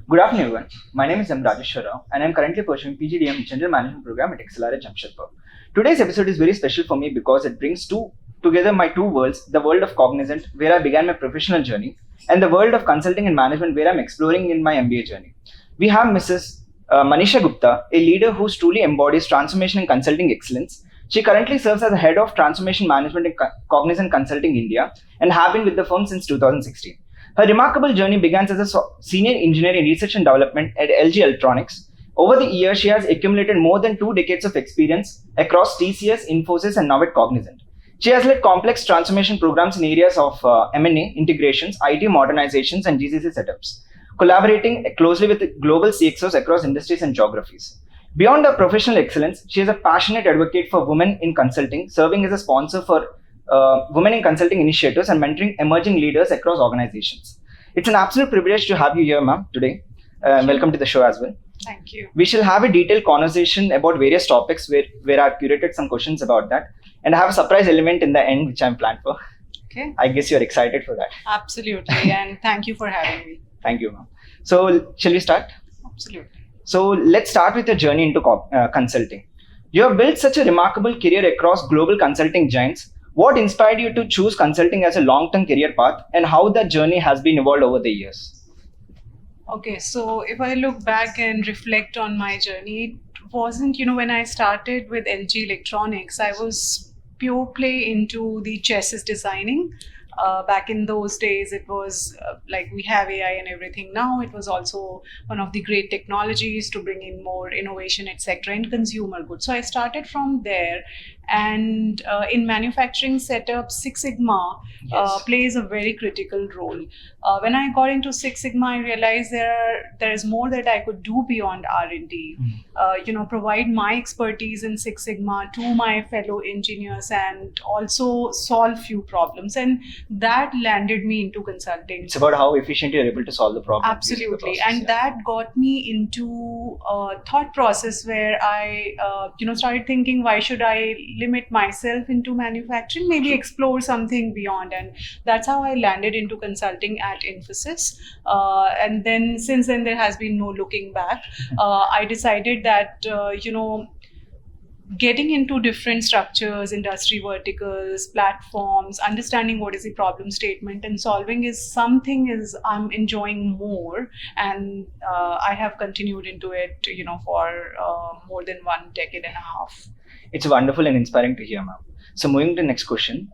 Good afternoon, everyone. My name is M. Rajeshwar Rao, and I'm currently pursuing PGDM General Management Program at XLRI Jamshedpur. Today's episode is very special for me because it brings together my two worlds: the world of Cognizant, where I began my professional journey, and the world of consulting and management, where I'm exploring in my MBA journey. We have Mrs. Maneesha Gupta, a leader who truly embodies transformation and consulting excellence. She currently serves as the head of transformation management in Cognizant Consulting India and have been with the firm since 2016. Her remarkable journey began as a senior engineer in research and development at LG Electronics. Over the years, she has accumulated more than 2 decades of experience across TCS, Infosys, and now at Cognizant. She has led complex transformation programs in areas of M&A, integrations, IT modernizations, and GCC setups, collaborating closely with global CXOs across industries and geographies. Beyond her professional excellence, she is a passionate advocate for women in consulting, serving as a sponsor for women in consulting initiatives and mentoring emerging leaders across organizations. It's an absolute privilege to have you here, ma'am, today. Welcome to the show as well. Thank you. We shall have a detailed conversation about various topics where I've curated some questions about that. And I have a surprise element in the end, which I'm planned for. Okay. I guess you're excited for that. Absolutely. And thank you for having me. Thank you, ma'am. So, shall we start? Absolutely. So, let's start with your journey into consulting. You have built such a remarkable career across global consulting giants. What inspired you to choose consulting as a long-term career path, and how that journey has been evolved over the years? Okay, so if I look back and reflect on my journey, it wasn't, when I started with LG Electronics, I was pure play into the chassis designing. Back in those days, it was like we have AI and everything now. It was also one of the great technologies to bring in more innovation, etc., in consumer goods. So I started from there. And in manufacturing setup, Six Sigma plays a very critical role. When I got into Six Sigma, I realized there is more that I could do beyond R&D. Provide my expertise in Six Sigma to my fellow engineers and also solve few problems. And that landed me into consulting. It's about how efficient you're able to solve the problem. Absolutely. And that got me into a thought process where I, started thinking, why should I limit myself into manufacturing, maybe explore something beyond. And that's how I landed into consulting at Infosys. And then since then, there has been no looking back. I decided that, getting into different structures, industry verticals, platforms, understanding what is the problem statement and solving is something I'm enjoying more. And I have continued into it, for more than 1 decade and a half. It's wonderful and inspiring to hear, ma'am. So moving to the next question.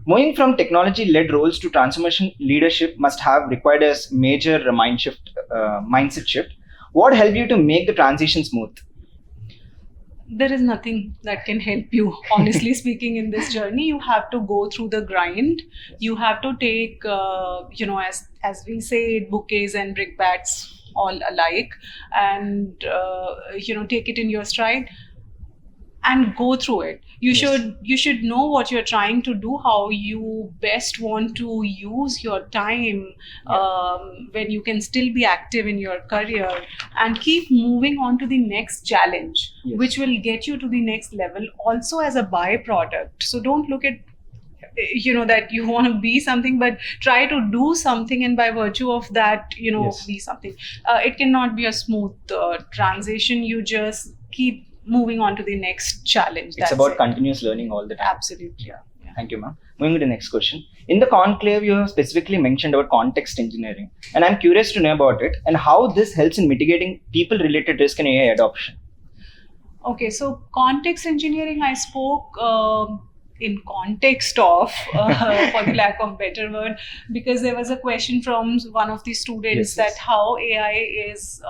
Moving from technology-led roles to transformation leadership must have required a major mindset shift. What helped you to make the transition smooth? There is nothing that can help you, honestly speaking, in this journey. You have to go through the grind. You have to take, as we say, bouquets and brickbats all alike, and take it in your stride and go through it. You should know what you're trying to do, how you best want to use your time when you can still be active in your career, and keep moving on to the next challenge, which will get you to the next level also as a byproduct. So don't look at that you want to be something, but try to do something, and by virtue of that, be something. It cannot be a smooth transition. You just keep moving on to the next challenge. It's about continuous learning all the time. Absolutely. Yeah. Thank you, ma'am. Moving to the next question. In the conclave, you have specifically mentioned about context engineering, and I'm curious to know about it and how this helps in mitigating people-related risk in AI adoption. Okay, so context engineering, I spoke in context of, for the lack of better word, because there was a question from one of the students that how AI is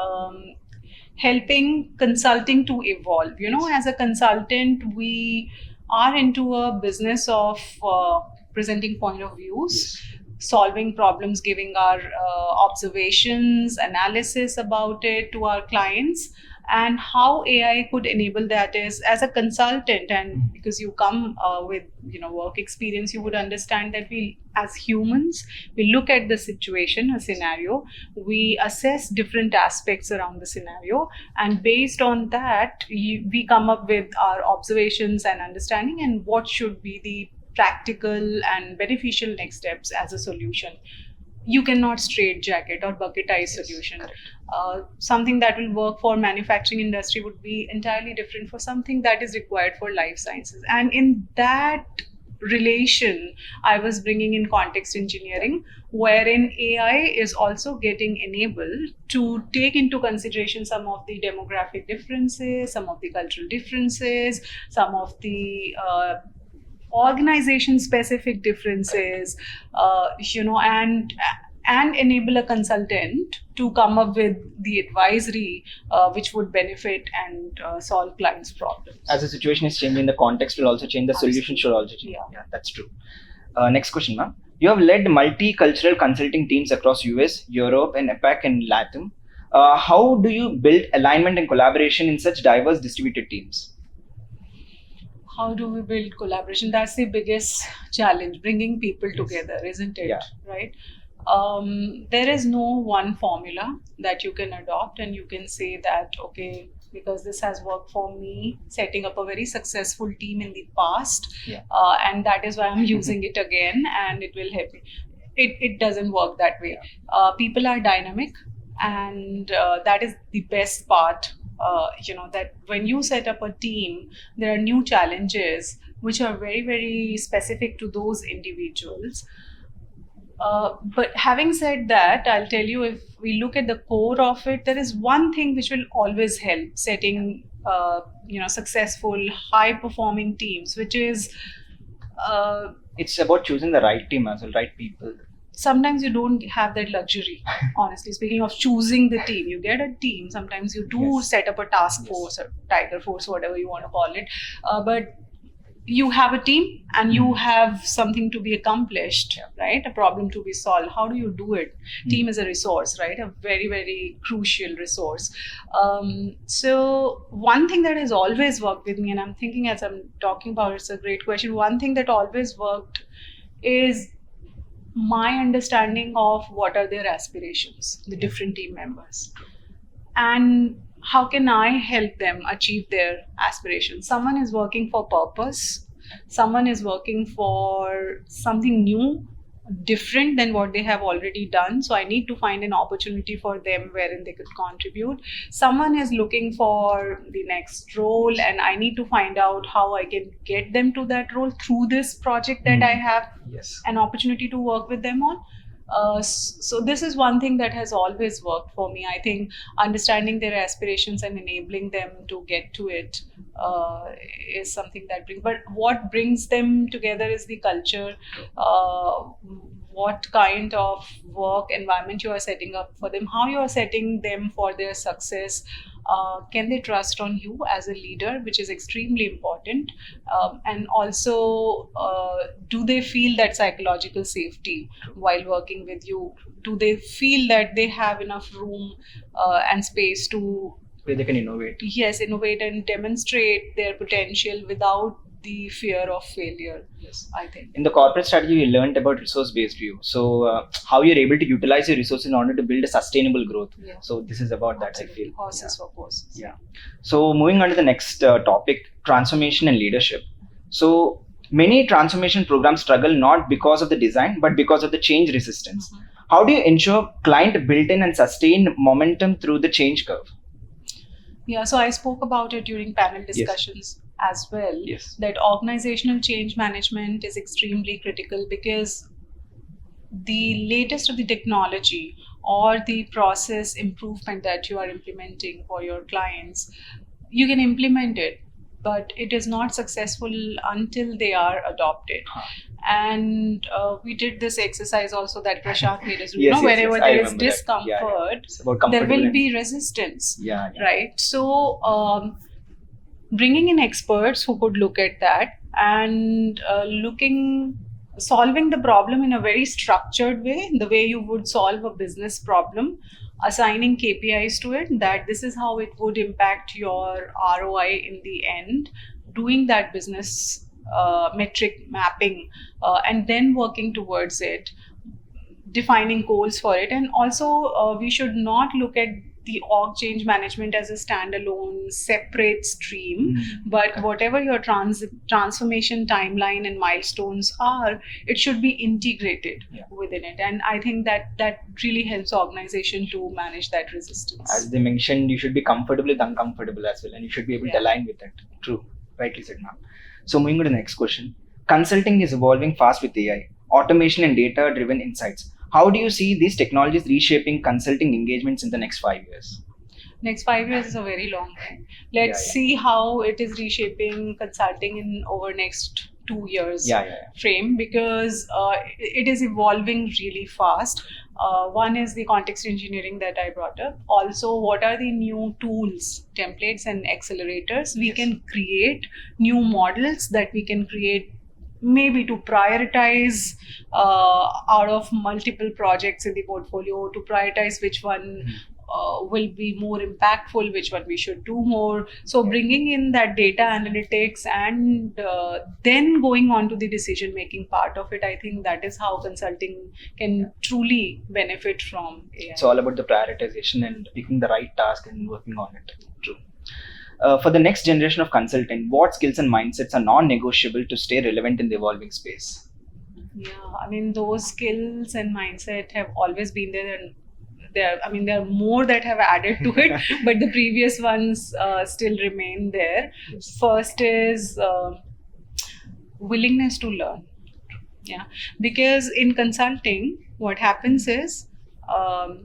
helping consulting to evolve. As a consultant, we are into a business of presenting point of views, solving problems, giving our observations, analysis about it to our clients. And how AI could enable that is, as a consultant, and because you come with work experience, you would understand that we, as humans, we look at the situation, a scenario, we assess different aspects around the scenario, and based on that, we come up with our observations and understanding and what should be the practical and beneficial next steps as a solution. you cannot straitjacket or bucketize solution. Correct. Something that will work for manufacturing industry would be entirely different for something that is required for life sciences. And in that relation, I was bringing in context engineering, wherein AI is also getting enabled to take into consideration some of the demographic differences, some of the cultural differences, some of the organization specific differences, and enable a consultant to come up with the advisory which would benefit and solve clients' problems. As the situation is changing, the context will also change, the solution should also change. Yeah, that's true. Next question, ma'am. You have led multicultural consulting teams across US, Europe, and APAC and Latin. How do you build alignment and collaboration in such diverse distributed teams? How do we build collaboration? That's the biggest challenge, bringing people together, isn't it? Yeah. Right? There is no one formula that you can adopt and you can say that, okay, because this has worked for me, setting up a very successful team in the past, and that is why I'm using it again and it will help me. It doesn't work that way. People are dynamic, and that is the best part. That when you set up a team, there are new challenges which are very, very specific to those individuals. But having said that, I'll tell you, if we look at the core of it, there is one thing which will always help setting successful, high-performing teams, which is it's about choosing the right team as well, right people. Sometimes you don't have that luxury, honestly speaking, of choosing the team. You get a team, sometimes you do set up a task force or tiger force, whatever you want to call it, but you have a team and you have something to be accomplished, right? A problem to be solved. How do you do it? Team is a resource, right? A very, very crucial resource. So one thing that has always worked with me, and I'm thinking as I'm talking about it's a great question, one thing that always worked is my understanding of what are their aspirations, the different team members, and how can I help them achieve their aspirations. Someone is working for purpose, someone is working for something new, different than what they have already done, so I need to find an opportunity for them wherein they could contribute. Someone is looking for the next role and I need to find out how I can get them to that role through this project that I have an opportunity to work with them on. So this is one thing that has always worked for me. I think understanding their aspirations and enabling them to get to it is something that brings. But what brings them together is the culture. What kind of work environment you are setting up for them, how you are setting them for their success. Can they trust on you as a leader, which is extremely important, and also do they feel that psychological safety while working with you? Do they feel that they have enough room and space to where they can innovate? Yes, innovate and demonstrate their potential without the fear of failure. I think in the corporate strategy we learned about resource-based view. So how you're able to utilize your resources in order to build a sustainable growth. So this is about that. I feel horses for courses. So moving on to the next topic, transformation and leadership. So many transformation programs struggle not because of the design but because of the change resistance. How do you ensure client built-in and sustained momentum through the change curve? So I spoke about it during panel discussions as well, that organizational change management is extremely critical, because the latest of the technology or the process improvement that you are implementing for your clients, you can implement it, but it is not successful until they are adopted. And we did this exercise also that Prashant made us do. Wherever there is discomfort, there will be resistance, right? So bringing in experts who could look at that and solving the problem in a very structured way, the way you would solve a business problem, assigning KPIs to it, that this is how it would impact your ROI in the end, doing that business metric mapping, and then working towards it, defining goals for it. And also we should not look at the org change management as a standalone separate stream, but whatever your transformation timeline and milestones are, it should be integrated within it. And I think that really helps organization to manage that resistance. As they mentioned, you should be comfortable with uncomfortable as well, and you should be able to align with it. True, rightly said, ma'am. So moving on to the next question. Consulting is evolving fast with AI, automation and data-driven insights. How do you see these technologies reshaping consulting engagements in the next 5 years? Next 5 years is a very long time. Let's see how it is reshaping consulting in over next 2 years frame, because it is evolving really fast. One is the context engineering that I brought up. Also, what are the new tools, templates and accelerators we can create, new models that we can create maybe to prioritize out of multiple projects in the portfolio, to prioritize which one will be more impactful, which one we should do more. So bringing in that data analytics and then going on to the decision making part of it, I think that is how consulting can truly benefit from AI. It's all about the prioritization and picking the right task and working on it. True. For the next generation of consultant, what skills and mindsets are non-negotiable to stay relevant in the evolving space? Yeah, I mean, those skills and mindset have always been there, and there are more that have added to it, but the previous ones still remain there. First is willingness to learn. Yeah, because in consulting, what happens is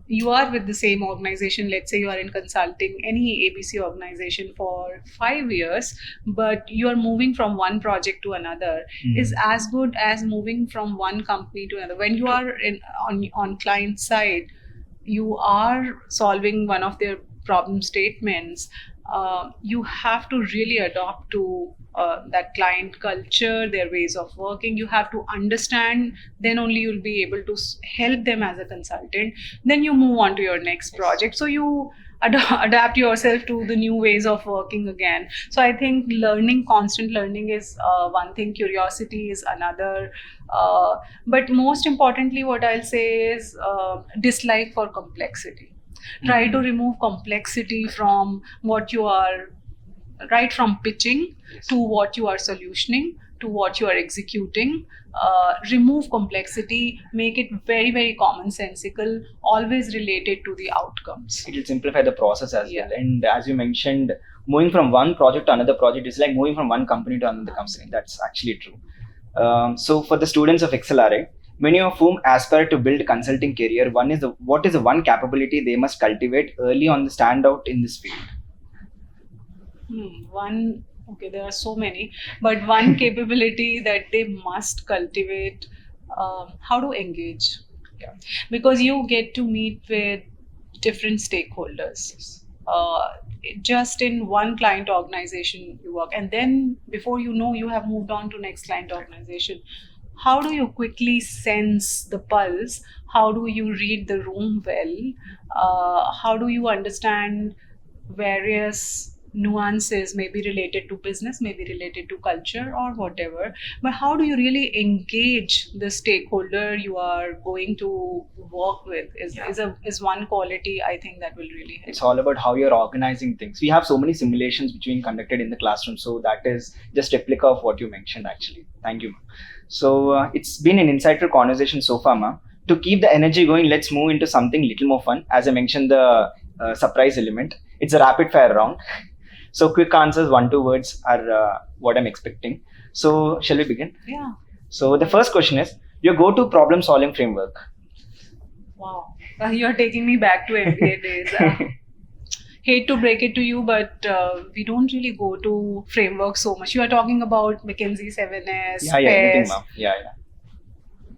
you are with the same organization. Let's say you are in consulting any ABC organization for 5 years, but you are moving from one project to another is as good as moving from one company to another. When you are on client side, you are solving one of their problem statements. You have to really adopt to that client culture, their ways of working. You have to understand, then only you'll be able to help them as a consultant. Then you move on to your next project. So you adapt yourself to the new ways of working again. So I think constant learning is one thing, curiosity is another. But most importantly, what I'll say is dislike for complexity. Try to remove complexity from what you are, right from pitching to what you are solutioning to what you are executing. Remove complexity, make it very, very commonsensical, always related to the outcomes. It will simplify the process as well. And as you mentioned, moving from one project to another project is like moving from one company to another company. That's actually true. So for the students of XLRI, many of whom aspire to build a consulting career, what is the one capability they must cultivate early on to stand out in this field? There are so many, but one capability that they must cultivate, how to engage. Yeah. Because you get to meet with different stakeholders. Just in one client organization you work, and then before you know, you have moved on to next client organization. How do you quickly sense the pulse? How do you read the room well? How do you understand various nuances, maybe related to business, maybe related to culture or whatever, but how do you really engage the stakeholder you are going to work with is one quality I think that will really help. It's all about how you're organizing things. We have so many simulations which being conducted in the classroom, so that is just a replica of what you mentioned actually. Thank you. So it's been an insightful conversation so far, ma'am. To keep the energy going, let's move into something little more fun. As I mentioned, the surprise element. It's a rapid fire round. So quick answers, 1-2 words are what I'm expecting. So shall we begin? Yeah. So the first question is your go-to problem solving framework. Wow. You're taking me back to MBA days. Hate to break it to you, but we don't really go to framework so much. You are talking about McKinsey 7S, everything, ma'am. Yeah.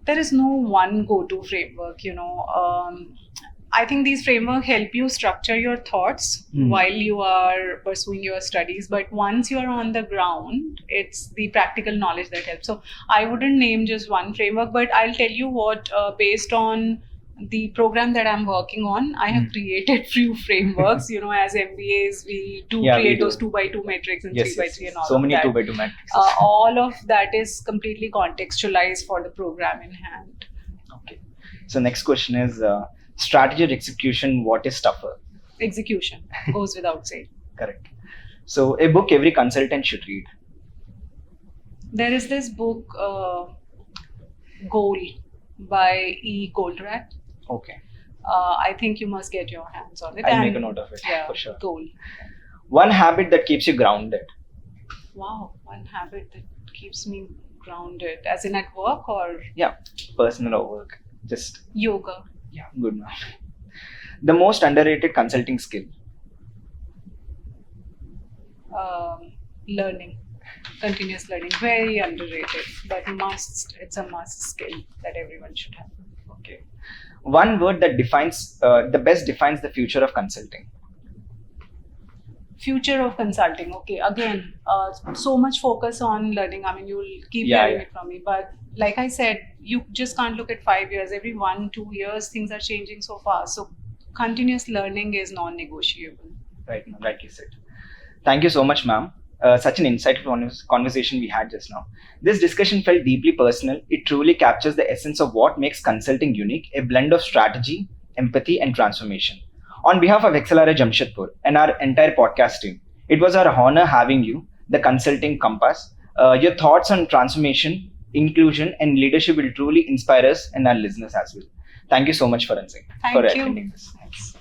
There is no one go-to framework, I think these frameworks help you structure your thoughts while you are pursuing your studies. But once you are on the ground, it's the practical knowledge that helps. So I wouldn't name just one framework, but I'll tell you what, based on the program that I'm working on, I have created few frameworks. As MBAs, we create those 2x2 metrics and 3x3 and all so of many that. 2x2 metrics. All of that is completely contextualized for the program in hand. Okay. So next question is, strategy or execution, what is tougher? execution goes without saying. Correct. So a book every consultant should read. There is this book, Goal by E. Goldratt. Okay. I think you must get your hands on it. I'll make a note of it, Yeah, for sure. Goal. One habit that keeps you grounded. Wow, one habit that keeps me grounded, as in at work or Yeah, personal or work. Just, yoga. yeah, good man. The most underrated consulting skill. Learning, continuous learning, very underrated, but it's a must skill that everyone should have. Okay. One word that defines, defines the future of consulting. Future of consulting. Okay, again, so much focus on learning. I mean, you'll keep Yeah, hearing yeah. it from me, but like I said, you just can't look at 5 years. Every 1-2 years, things are changing so fast. So continuous learning is non-negotiable. Right, ma'am, like you said. Thank you so much, ma'am. Such an insightful conversation we had just now. This discussion felt deeply personal. It truly captures the essence of what makes consulting unique, a blend of strategy, empathy, and transformation. On behalf of XLRI Jamshedpur and our entire podcast team, it was our honor having you, the Consulting Compass. Your thoughts on transformation, inclusion, and leadership will truly inspire us and our listeners as well. Thank you so much for Thank you. attending this. Thanks.